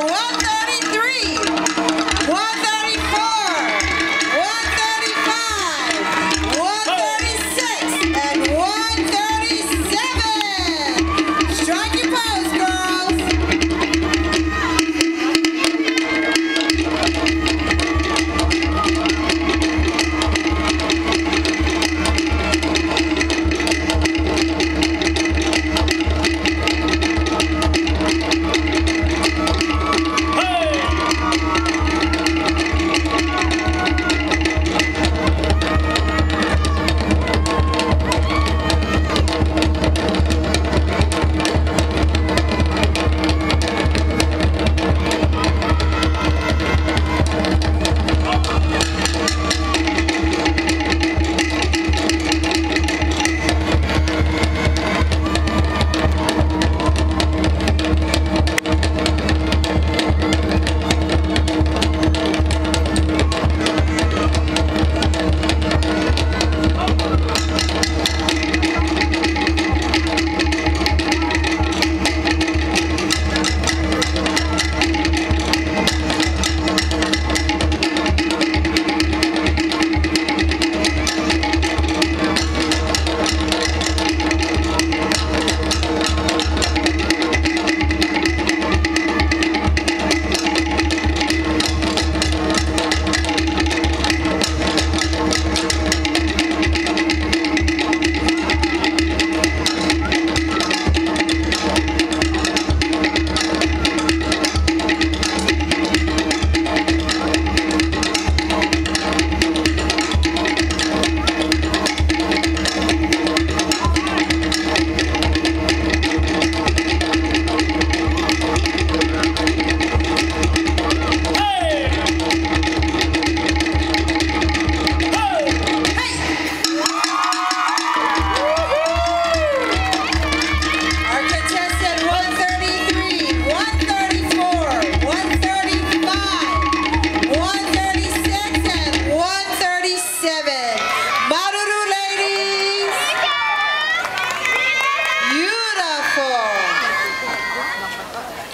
133, 134, 135, 136, and 137. Strike your pose, girls.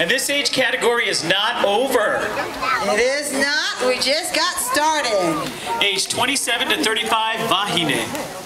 And this age category is not over. It is not. We just got started. Age 27 to 35, Vahine.